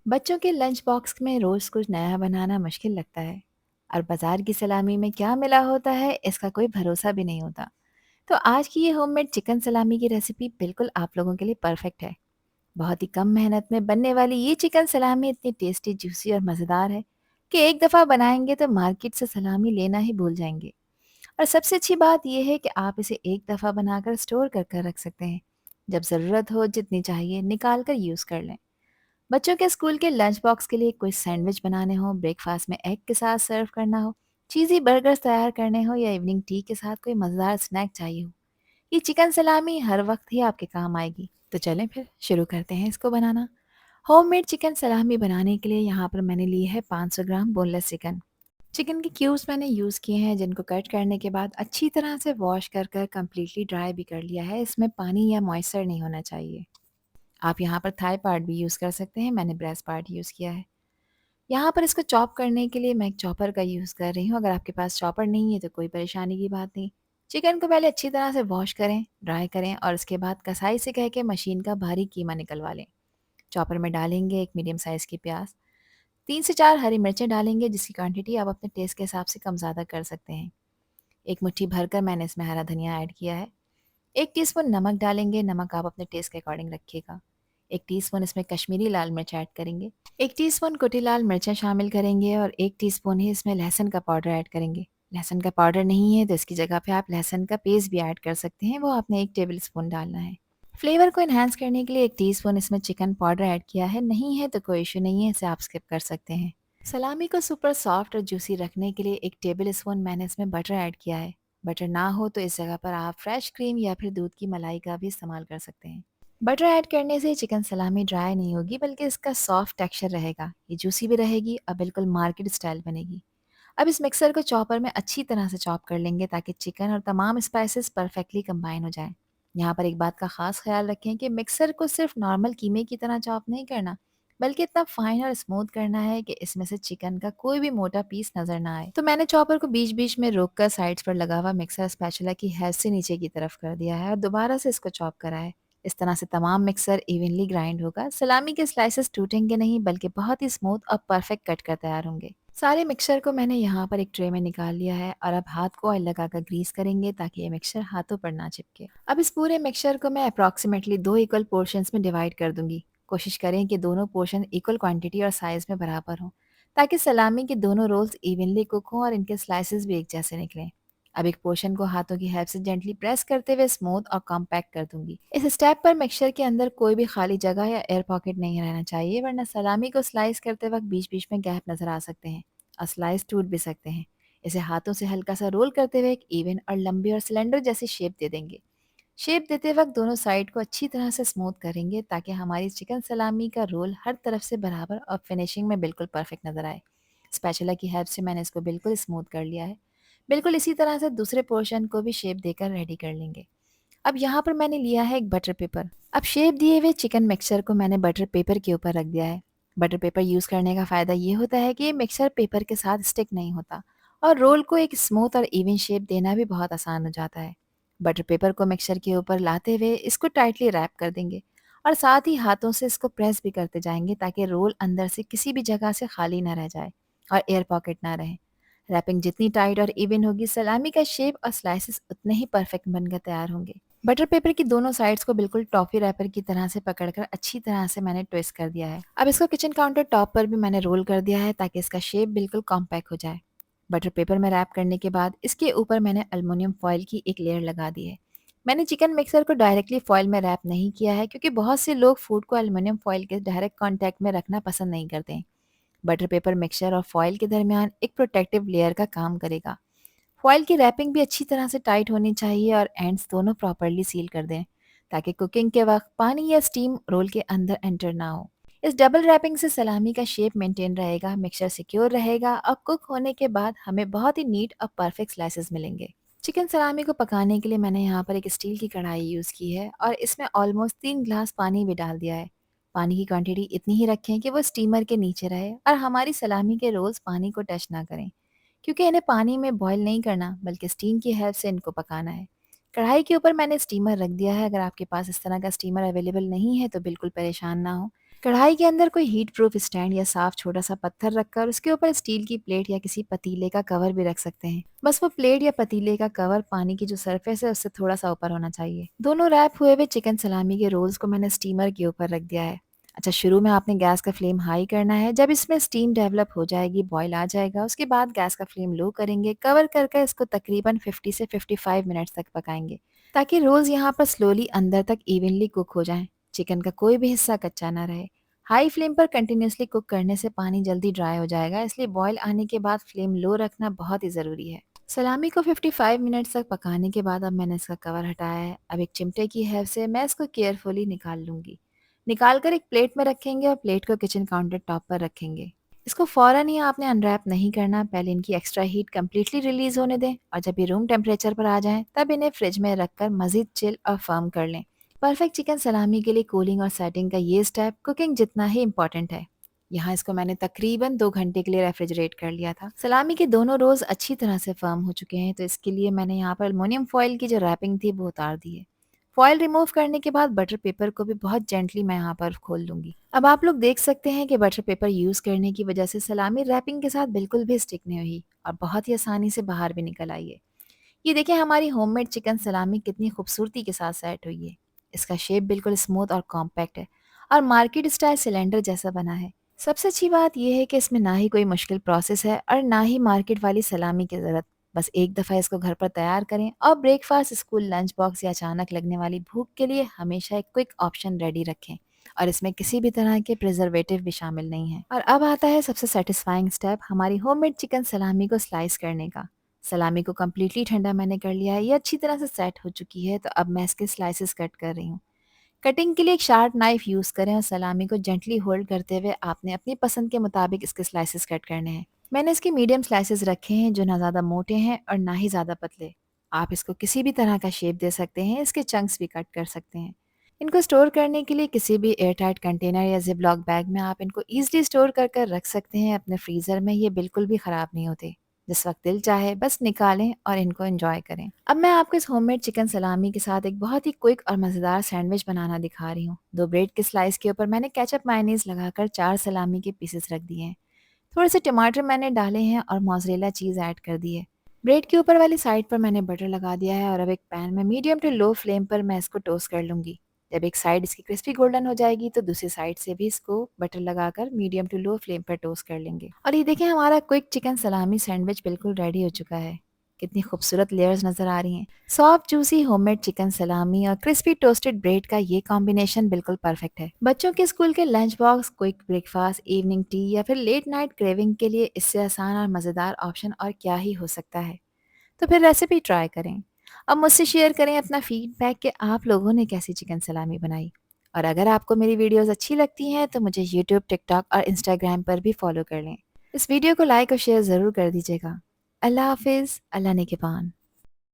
बच्चों के lunch box में रोज कुछ नया बनाना मुश्किल लगता है। और बाजार की सलामी में क्या मिला होता है इसका कोई भरोसा भी नहीं होता। तो आज की ये होममेड चिकन सलामी की रेसिपी बिल्कुल आप लोगों के लिए परफेक्ट है। बहुत ही कम मेहनत में बनने वाली ये चिकन सलामी इतनी टेस्टी, जूसी और मज़ेदार है कि एक दफ़ा बनाएंगे तो मार्केट से सलामी लेना ही भूल जाएंगे। और सबसे अच्छी बात यह है कि आप इसे एक दफ़ा बनाकर स्टोर कर रख सकते हैं। जब ज़रूरत हो जितनी चाहिए निकाल कर यूज़ कर लें। बच्चों के स्कूल के लंच बॉक्स के लिए कोई सैंडविच बनाने हो, ब्रेकफास्ट में एग के साथ सर्व करना हो, चीज़ी बर्गर्स तैयार करने हो या इवनिंग टी के साथ कोई मज़ेदार स्नैक चाहिए हो, ये चिकन सलामी हर वक्त ही आपके काम आएगी। तो चलें फिर शुरू करते हैं इसको बनाना। होममेड चिकन सलामी बनाने के लिए यहाँ पर मैंने ली है 500 ग्राम बोनलेस चिकन। चिकन के क्यूब्स मैंने यूज़ किए हैं, जिनको कट करने के बाद अच्छी तरह से वॉश कर कम्प्लीटली ड्राई भी कर लिया है। इसमें पानी या मॉइस्चर नहीं होना चाहिए। आप यहाँ पर थाई पार्ट भी यूज़ कर सकते हैं, मैंने ब्रेस्ट पार्ट यूज़ किया है। यहाँ पर इसको चॉप करने के लिए मैं एक चॉपर का यूज़ कर रही हूँ। अगर आपके पास चॉपर नहीं है तो कोई परेशानी की बात नहीं। चिकन को पहले अच्छी तरह से वॉश करें, ड्राई करें और उसके बाद कसाई से कह के मशीन का बारीक कीमा निकलवा लें। चॉपर में डालेंगे एक मीडियम साइज़ की प्याज, 3 से 4 हरी मिर्चें डालेंगे, जिसकी क्वांटिटी आप अपने टेस्ट के हिसाब से कम ज़्यादा कर सकते हैं। एक मुट्ठी भरकर मैंने इसमें हरा धनिया ऐड किया है। 1 टीस्पून नमक डालेंगे, नमक आप अपने टेस्ट के अकॉर्डिंग रखिएगा। 1 टीस्पून इसमें कश्मीरी लाल मिर्च ऐड करेंगे। 1 टीस्पून कुटी लाल मिर्चें शामिल करेंगे और 1 टीस्पून ही इसमें लहसुन का पाउडर ऐड करेंगे। लहसुन का पाउडर नहीं है तो इसकी जगह पे आप लहसुन का पेस्ट भी ऐड कर सकते हैं, वो आपने 1 टेबल स्पून डालना है। फ्लेवर को एनहांस करने के लिए 1 टीस्पून इसमें चिकन पाउडर ऐड किया है, नहीं है तो कोई इशू नहीं है, इसे आप स्किप कर सकते हैं। सलामी को सुपर सॉफ्ट और जूसी रखने के लिए 1 टेबल स्पून मैंने इसमें बटर ऐड किया है। बटर ना हो तो इस जगह पर आप फ्रेश क्रीम या फिर दूध की मलाई का भी इस्तेमाल कर सकते हैं। बटर ऐड करने से चिकन सलामी ड्राई नहीं होगी, बल्कि इसका सॉफ्ट टेक्सचर रहेगा, ये जूसी भी रहेगी और बिल्कुल मार्केट स्टाइल बनेगी। अब इस मिक्सर को चॉपर में अच्छी तरह से चॉप कर लेंगे ताकि चिकन और तमाम स्पाइसेस परफेक्टली कंबाइन हो जाएं। यहाँ पर एक बात का खास ख्याल रखें कि मिक्सर को सिर्फ नॉर्मल कीमे की तरह चॉप नहीं करना, बल्कि इतना फाइन और स्मूथ करना है कि इसमें से चिकन का कोई भी मोटा पीस नजर ना आए। तो मैंने चॉपर को बीच बीच में रोककर साइड्स पर लगा हुआ मिक्सर स्पैचुला की हेड से नीचे की तरफ कर दिया है और दोबारा से इसको चॉप करा है। इस तरह से तमाम मिक्सर इवनली ग्राइंड होगा, सलामी के स्लाइसेस टूटेंगे नहीं बल्कि बहुत ही स्मूथ और परफेक्ट कट कर तैयार होंगे। सारे मिक्सचर को मैंने यहाँ पर एक ट्रे में निकाल लिया है और अब हाथ को ऑयल लगाकर ग्रीस करेंगे ताकि ये मिक्सचर हाथों पर ना चिपके। अब इस पूरे मिक्सचर को मैं अप्रॉक्सीमेटली 2 इक्वल पोर्शंस में डिवाइड कर दूंगी। कोशिश करें कि दोनों पोर्शन इक्वल क्वांटिटी और साइज में बराबर हों, ताकि सलामी के दोनों रोल्स इवनली कुक हों और इनके स्लाइसेस भी एक जैसे निकलें। अब एक पोर्शन को हाथों की हेल्प से जेंटली प्रेस करते हुए स्मूथ और कॉम्पैक्ट कर दूंगी। इस स्टेप पर मिक्सचर के अंदर कोई भी खाली जगह या एयर पॉकेट नहीं रहना चाहिए, वरना सलामी को स्लाइस करते वक्त बीच बीच में गैप नजर आ सकते हैं और स्लाइस टूट भी सकते हैं। इसे हाथों से हल्का सा रोल करते हुए एक इवन और लंबी और सिलेंडर जैसी शेप दे देंगे। शेप देते वक्त दोनों साइड को अच्छी तरह से स्मूथ करेंगे ताकि हमारी चिकन सलामी का रोल हर तरफ से बराबर और फिनिशिंग में बिल्कुल परफेक्ट नज़र आए। स्पैचुला की हेल्प से मैंने इसको बिल्कुल स्मूथ कर लिया है। बिल्कुल इसी तरह से दूसरे पोर्शन को भी शेप देकर रेडी कर लेंगे। अब यहाँ पर मैंने लिया है एक बटर पेपर। अब शेप दिए हुए चिकन मिक्सचर को मैंने बटर पेपर के ऊपर रख दिया है। बटर पेपर यूज़ करने का फ़ायदा ये होता है कि ये मिक्सचर पेपर के साथ स्टिक नहीं होता और रोल को एक स्मूथ और इवन शेप देना भी बहुत आसान हो जाता है। बटर पेपर को मिक्सचर के ऊपर लाते हुए इसको टाइटली रैप कर देंगे और साथ ही हाथों से इसको प्रेस भी करते जाएंगे ताकि रोल अंदर से किसी भी जगह से खाली ना रह जाए और एयर पॉकेट ना रहे। रैपिंग जितनी टाइट और इवन होगी, सलामी का शेप और स्लाइसेस उतने ही परफेक्ट बनकर तैयार होंगे। बटर पेपर की दोनों साइड्स को बिल्कुल टॉफी रैपर की तरह से पकड़कर अच्छी तरह से मैंने ट्विस्ट कर दिया है। अब इसको किचन काउंटर टॉप पर भी मैंने रोल कर दिया है ताकि इसका शेप बिल्कुल कॉम्पैक्ट हो जाए। बटर पेपर में रैप करने के बाद इसके ऊपर मैंने अल्युमिनियम फॉइल की एक लेयर लगा दी है। मैंने चिकन मिक्सर को डायरेक्टली फॉइल में रैप नहीं किया है, क्योंकि बहुत से लोग फूड को अल्युमिनियम फॉइल के डायरेक्ट कॉन्टैक्ट में रखना पसंद नहीं करते हैं। बटर पेपर मिक्सचर और फॉइल के दरमियान एक प्रोटेक्टिव लेयर का काम करेगा। फॉइल की रैपिंग भी अच्छी तरह से टाइट होनी चाहिए और एंड्स दोनों प्रॉपर्ली सील कर दें ताकि कुकिंग के वक्त पानी या स्टीम रोल के अंदर एंटर ना हो। इस डबल रैपिंग से सलामी का शेप मेंटेन रहेगा, मिक्सचर सिक्योर रहेगा और कुक होने के बाद हमें बहुत ही नीट और परफेक्ट स्लाइसेस मिलेंगे। चिकन सलामी को पकाने के लिए मैंने यहाँ पर एक स्टील की कढ़ाई यूज़ की है और इसमें ऑलमोस्ट 3 ग्लास पानी भी डाल दिया है। पानी की क्वांटिटी इतनी ही रखें कि वो स्टीमर के नीचे रहे और हमारी सलामी के रोल्स पानी को टच ना करें, क्योंकि इन्हें पानी में बॉईल नहीं करना बल्कि स्टीम की हेल्प से इनको पकाना है। कढ़ाई के ऊपर मैंने स्टीमर रख दिया है। अगर आपके पास इस तरह का स्टीमर अवेलेबल नहीं है तो बिल्कुल परेशान ना हो, कढ़ाई के अंदर कोई हीट प्रूफ स्टैंड या साफ छोटा सा पत्थर रखकर उसके ऊपर स्टील की प्लेट या किसी पतीले का कवर भी रख सकते हैं। बस वो प्लेट या पतीले का कवर पानी की जो सरफेस है उससे थोड़ा सा ऊपर होना चाहिए। दोनों रैप हुए हुए चिकन सलामी के रोल्स को मैंने स्टीमर के ऊपर रख दिया है। अच्छा, शुरू में आपने गैस का फ्लेम हाई करना है। जब इसमें स्टीम डेवलप हो जाएगी, बॉईल आ जाएगा, उसके बाद गैस का फ्लेम लो करेंगे। कवर करके इसको तकरीबन 50 से 55 मिनट्स तक पकाएंगे, ताकि रोल्स यहाँ पर स्लोली अंदर तक इवनली कुक हो जाएं। चिकन का कोई भी हिस्सा कच्चा ना रहे। हाई फ्लेम पर कंटिन्यूसली कुक करने से पानी जल्दी ड्राई हो जाएगा, इसलिए बॉईल आने के बाद फ्लेम लो रखना बहुत ही ज़रूरी है। सलामी को 55 मिनट्स तक पकाने के बाद अब मैंने इसका कवर हटाया है। अब एक चिमटे की हेल्प से मैं इसको केयरफुली निकाल लूँगी। निकाल कर एक प्लेट में रखेंगे और प्लेट को किचन काउंटर टॉप पर रखेंगे। इसको फ़ौरन ही आपने अनरैप नहीं करना, पहले इनकी एक्स्ट्रा हीट कंप्लीटली रिलीज़ होने दें और जब ये रूम टेम्परेचर पर आ जाएँ, तब इन्हें फ्रिज में रखकर मज़ीद चिल और फर्म कर लें। परफेक्ट चिकन सलामी के लिए कूलिंग और सेटिंग का ये स्टेप कुकिंग जितना ही इम्पॉर्टेंट है। यहाँ इसको मैंने तकरीबन 2 घंटे के लिए रेफ्रिजरेट कर लिया था। सलामी के दोनों रोल्स अच्छी तरह से फर्म हो चुके हैं, तो इसके लिए मैंने यहाँ पर अल्युमिनियम फॉइल की जो रैपिंग थी वो उतार दी है। फॉइल रिमूव करने के बाद बटर पेपर को भी बहुत जेंटली मैं यहाँ पर खोल लूँगी। अब आप लोग देख सकते हैं कि बटर पेपर यूज़ करने की वजह से सलामी रैपिंग के साथ बिल्कुल भी स्टिक नहीं हुई और बहुत ही आसानी से बाहर भी निकल आई है। ये देखिए हमारी होममेड चिकन सलामी कितनी खूबसूरती के साथ सेट हुई है। इसका शेप बिल्कुल स्मूथ और कॉम्पैक्ट है और मार्केट स्टाइल सिलेंडर जैसा बना है। सबसे अच्छी बात यह है कि इसमें ना ही कोई मुश्किल प्रोसेस है और ना ही मार्केट वाली सलामी की ज़रूरत। बस एक दफ़ा इसको घर पर तैयार करें और ब्रेकफास्ट, स्कूल लंच बॉक्स या अचानक लगने वाली भूख के लिए हमेशा एक क्विक ऑप्शन रेडी रखें। और इसमें किसी भी तरह के प्रिजर्वेटिव भी शामिल नहीं है। और अब आता है सबसे सेटिस्फाइंग स्टेप, हमारी होममेड चिकन सलामी को स्लाइस करने का। सलामी को कम्प्लीटली ठंडा मैंने कर लिया है, ये अच्छी तरह से सेट हो चुकी है, तो अब मैं इसके स्लाइसेस कट कर रही हूँ। कटिंग के लिए एक शार्प नाइफ यूज़ करें और सलामी को जेंटली होल्ड करते हुए आपने अपनी पसंद के मुताबिक इसके स्लाइसेस कट करने हैं। मैंने इसके मीडियम स्लाइसेस रखे हैं, जो ना ज़्यादा मोटे हैं और ना ही ज़्यादा पतले। आप इसको किसी भी तरह का शेप दे सकते हैं, इसके चंक्स भी कट कर सकते हैं। इनको स्टोर करने के लिए किसी भी एयरटाइट कंटेनर या जिपलॉक बैग में आप इनको ईजिली स्टोर कर कर रख सकते हैं अपने फ्रीज़र में। ये बिल्कुल भी ख़राब नहीं होते। जिस वक्त दिल चाहे बस निकालें और इनको एंजॉय करें। अब मैं आपको इस होममेड चिकन सलामी के साथ एक बहुत ही क्विक और मज़ेदार सैंडविच बनाना दिखा रही हूँ। 2 ब्रेड के स्लाइस के ऊपर मैंने केचप मायोनीज लगाकर 4 सलामी के पीसेस रख दिए हैं। थोड़े से टमाटर मैंने डाले हैं और मोज़रेला चीज़ ऐड कर दी है। ब्रेड के ऊपर वाली साइड पर मैंने बटर लगा दिया है और अब एक पैन में मीडियम टू लो फ्लेम पर मैं इसको टोस्ट कर लूँगी। जब एक साइड इसकी क्रिस्पी गोल्डन हो जाएगी, तो दूसरी साइड से भी इसको बटर लगाकर मीडियम टू लो फ्लेम पर टोस्ट कर लेंगे। और ये देखिए हमारा क्विक चिकन सलामी सैंडविच बिल्कुल रेडी हो चुका है। कितनी खूबसूरत लेयर्स नज़र आ रही हैं। Soft juicy homemade chicken salami और क्रिस्पी टोस्टेड ब्रेड का ये कॉम्बिनेशन बिल्कुल परफेक्ट है। बच्चों के स्कूल के lunch box, quick breakfast, evening tea या फिर लेट नाइट क्रेविंग के लिए इससे आसान और मज़ेदार ऑप्शन और क्या ही हो सकता है। तो फिर रेसिपी ट्राई करें। अब मुझसे शेयर करें अपना फीडबैक कि आप लोगों ने कैसी चिकन सलामी बनाई। और अगर आपको मेरी वीडियोस अच्छी लगती हैं तो मुझे यूट्यूब, टिकटॉक और इंस्टाग्राम पर भी फॉलो कर लें। इस वीडियो को लाइक और शेयर ज़रूर कर दीजिएगा। अल्लाह हाफिज़, अल्लाह ने के पान।